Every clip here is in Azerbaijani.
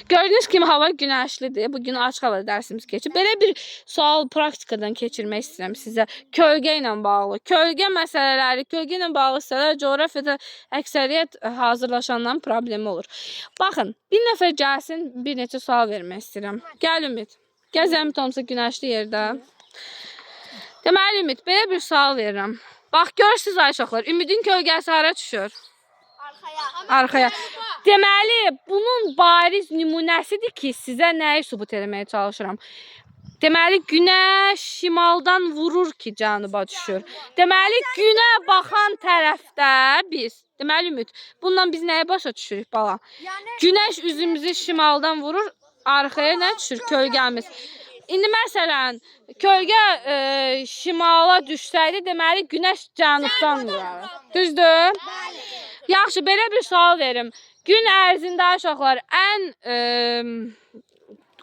Gördüğünüz kimi hava günəşlidir. Bugün açıq hava dərsimiz keçib. Belə bir sual praktikadan keçirmək istəyirəm sizə. Kölgə ilə bağlı. Kölgə məsələləri, kölgə ilə bağlı hissələr coğrafiyada əksəriyyət hazırlaşandan problemi olur. Baxın, bir nəfər gəlsin, bir neçə sual vermək istəyirəm. Gəl Ümid. Gəl Zəmit olmasa günəşli yerdə. Deməli Ümid, belə bir sual verirəm. Bax, görürsünüz ay uşaqlar, Ümidin kölgəsi hara düşür? Arxaya. Deməli, bunun bariz nümunəsidir ki, sizə nəyi sübut eləməyə çalışıram. Deməli, günəş şimaldan vurur ki, cənuba düşür. Deməli, günə baxan tərəfdə biz, deməli Ümid, bundan biz nəyə başa düşürük bala? Günəş üzümüzü şimaldan vurur, arxaya nə düşür? Kölgəmiz. İndi məsələn, kölgə şimala düşsəydi, deməli, günəş cənubdan vurar. Düzdür? Yaxşı, belə bir sual verim. Gün ərzində uşaqlar ən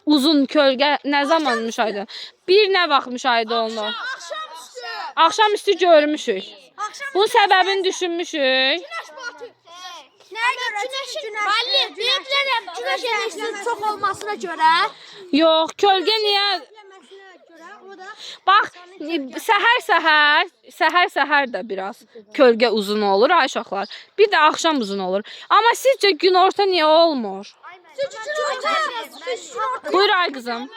uzun kölgə nə zaman müşahidə? Bir nə vaxt müşahidə olunur? Axşamüstü. Axşamüstü görmüşük. Bunun səbəbini düşünmüşük. Günəş batır. Nəyə görə? Müəllim, deyə bilərəm, günəş enerjisinin çox olmasına görə. Yox, kölgə niyə? Bax, səhər də biraz kölgə uzun olur ay uşaqlar. Bir də axşam uzun olur. Amma sizcə günorta niyə olmur? Buyur ay qızım.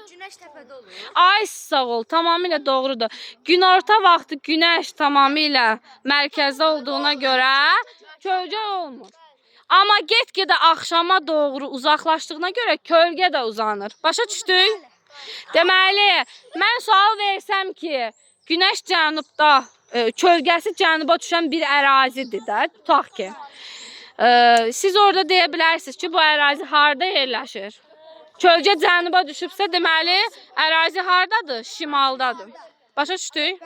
Günəş təpədə olur. Ay sağ ol, tamamilə doğrudur. Günorta vaxtı günəş tamamilə mərkəzdə olduğuna görə kölgə olmur. Amma get-gedə axşama doğru uzaqlaşdığına görə kölgə də uzanır. Başa düşdük? Deməli, mən sual versəm ki, günəş cənubda, kölgəsi cənuba düşən bir ərazidir də, tutaq ki. Siz orada deyə bilərsiniz ki, bu ərazi harda yerləşir? Kölgə cənuba düşübsə, deməli, ərazi hardadır? Şimaldadır. Başa düşdük?